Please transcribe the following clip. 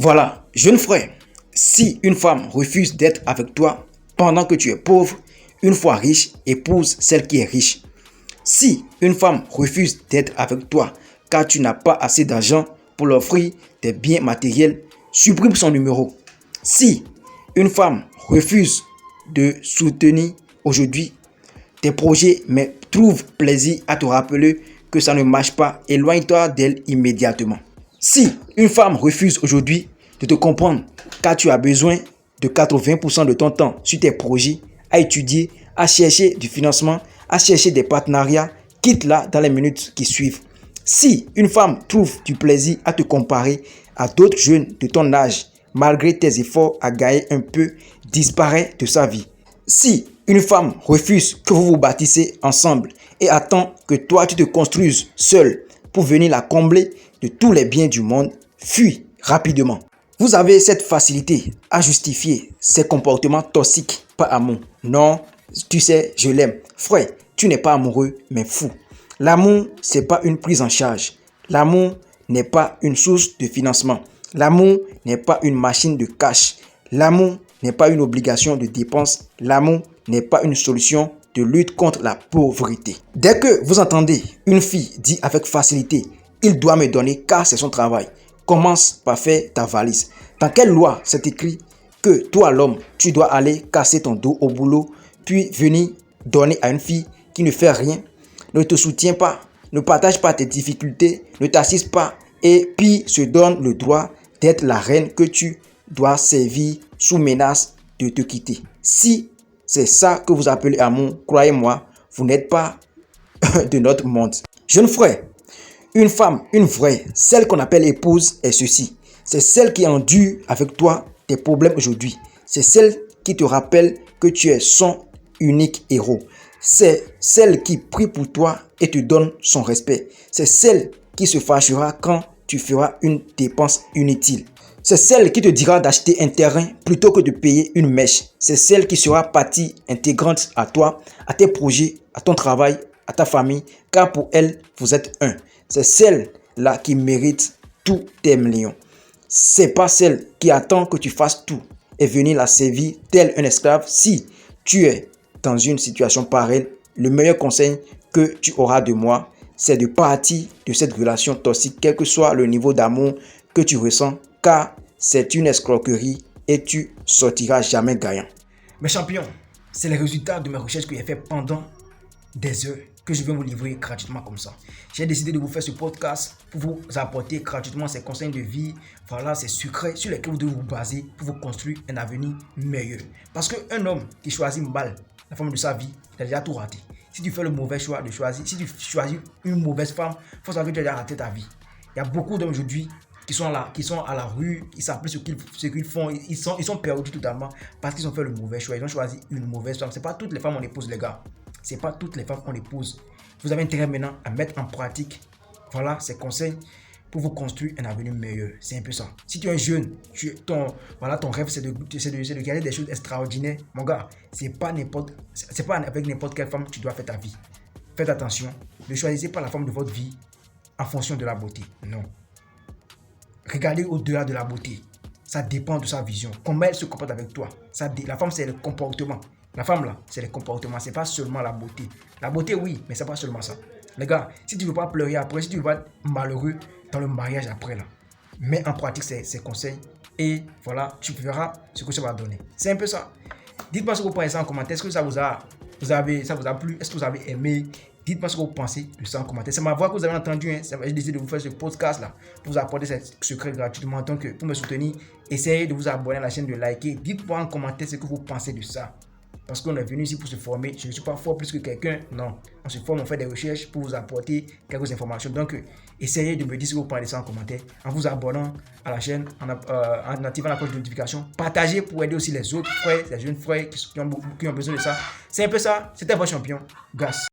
Voilà, jeune frère, si une femme refuse d'être avec toi pendant que tu es pauvre, une fois riche, épouse celle qui est riche. Si une femme refuse d'être avec toi car tu n'as pas assez d'argent pour l'offrir des biens matériels, supprime son numéro. Si une femme refuse de soutenir aujourd'hui tes projets mais trouve plaisir à te rappeler que ça ne marche pas, éloigne-toi d'elle immédiatement. Si une femme refuse aujourd'hui de te comprendre car tu as besoin de 80% de ton temps sur tes projets, à étudier, à chercher du financement, à chercher des partenariats, quitte-la dans les minutes qui suivent. Si une femme trouve du plaisir à te comparer à d'autres jeunes de ton âge, malgré tes efforts à gagner un peu, disparaît de sa vie. Si une femme refuse que vous vous bâtissez ensemble et attend que toi tu te construises seul pour venir la combler de tous les biens du monde, fuis rapidement. Vous avez cette facilité à justifier ces comportements toxiques par amour. Non, tu sais, je l'aime. Frère, tu n'es pas amoureux, mais fou. L'amour, c'est pas une prise en charge. L'amour n'est pas une source de financement. L'amour n'est pas une machine de cash. L'amour n'est pas une obligation de dépense. L'amour n'est pas une solution de lutte contre la pauvreté. Dès que vous entendez une fille dire avec facilité « il doit me donner car c'est son travail », commence par faire ta valise. Dans quelle loi c'est écrit que toi l'homme, tu dois aller casser ton dos au boulot puis venir donner à une fille qui ne fait rien, ne te soutient pas, ne partage pas tes difficultés, ne t'assiste pas et puis se donne le droit d'être la reine que tu dois servir sous menace de te quitter? Si c'est ça que vous appelez amour, croyez-moi, vous n'êtes pas de notre monde. Jeune frère, une femme, une vraie, celle qu'on appelle épouse est ceci. C'est celle qui endure avec toi tes problèmes aujourd'hui. C'est celle qui te rappelle que tu es son unique héros. C'est celle qui prie pour toi et te donne son respect. C'est celle qui se fâchera quand tu feras une dépense inutile. C'est celle qui te dira d'acheter un terrain plutôt que de payer une mèche. C'est celle qui sera partie intégrante à toi, à tes projets, à ton travail, à ta famille, car pour elle, vous êtes un. C'est celle-là qui mérite tous tes millions. C'est pas celle qui attend que tu fasses tout et venir la servir tel un esclave. Si tu es dans une situation pareille, le meilleur conseil que tu auras de moi, c'est de partir de cette relation toxique, quel que soit le niveau d'amour que tu ressens, car c'est une escroquerie et tu sortiras jamais gagnant. Mes champions, c'est le résultat de mes recherches que j'ai fait pendant des heures que je vais vous livrer gratuitement comme ça. J'ai décidé de vous faire ce podcast pour vous apporter gratuitement ces conseils de vie, voilà, ces secrets sur lesquels vous devez vous baser pour vous construire un avenir meilleur. Parce qu'un homme qui choisit mal la femme de sa vie, il a déjà tout raté. Si tu fais le mauvais choix de choisir, si tu choisis une mauvaise femme, il faut savoir que tu as déjà raté ta vie. Il y a beaucoup d'hommes aujourd'hui qui sont là, qui sont à la rue, ils savent plus ce qu'ils font, ils sont perdus totalement parce qu'ils ont fait le mauvais choix, ils ont choisi une mauvaise femme. C'est pas toutes les femmes qu'on épouse, les gars. C'est pas toutes les femmes qu'on épouse. Vous avez intérêt maintenant à mettre en pratique, voilà, ces conseils pour vous construire un avenir meilleur. C'est un peu ça. Si tu es un jeune, ton rêve c'est de gagner des choses extraordinaires, mon gars, c'est pas avec n'importe quelle femme que tu dois faire ta vie. Faites attention, ne choisissez pas la femme de votre vie en fonction de la beauté. Non. Regardez au-delà de la beauté. Ça dépend de sa vision. Comment elle se comporte avec toi. La femme, c'est le comportement. La femme, là, c'est le comportement. C'est pas seulement la beauté. La beauté, oui, mais c'est pas seulement ça. Les gars, si tu veux pas pleurer après, si tu veux pas être malheureux dans le mariage après, là, mets en pratique ces conseils et voilà, tu verras ce que ça va donner. C'est un peu ça. Dites-moi ce que vous pensez en commentaire. Est-ce que ça vous a plu? Est-ce que vous avez aimé? Dites-moi ce que vous pensez de ça en commentaire. C'est ma voix que vous avez entendue. Hein. J'ai décidé de vous faire ce podcast-là pour vous apporter ces secrets gratuitement. Donc, pour me soutenir, essayez de vous abonner à la chaîne, de liker. Dites-moi en commentaire ce que vous pensez de ça. Parce qu'on est venu ici pour se former. Je ne suis pas fort plus que quelqu'un. Non. On se forme, on fait des recherches pour vous apporter quelques informations. Donc, essayez de me dire ce que vous pensez de ça en commentaire. En vous abonnant à la chaîne, en activant la cloche de notification. Partagez pour aider aussi les autres frères, les jeunes frères qui ont besoin de ça. C'est un peu ça. C'était votre champion. Gas.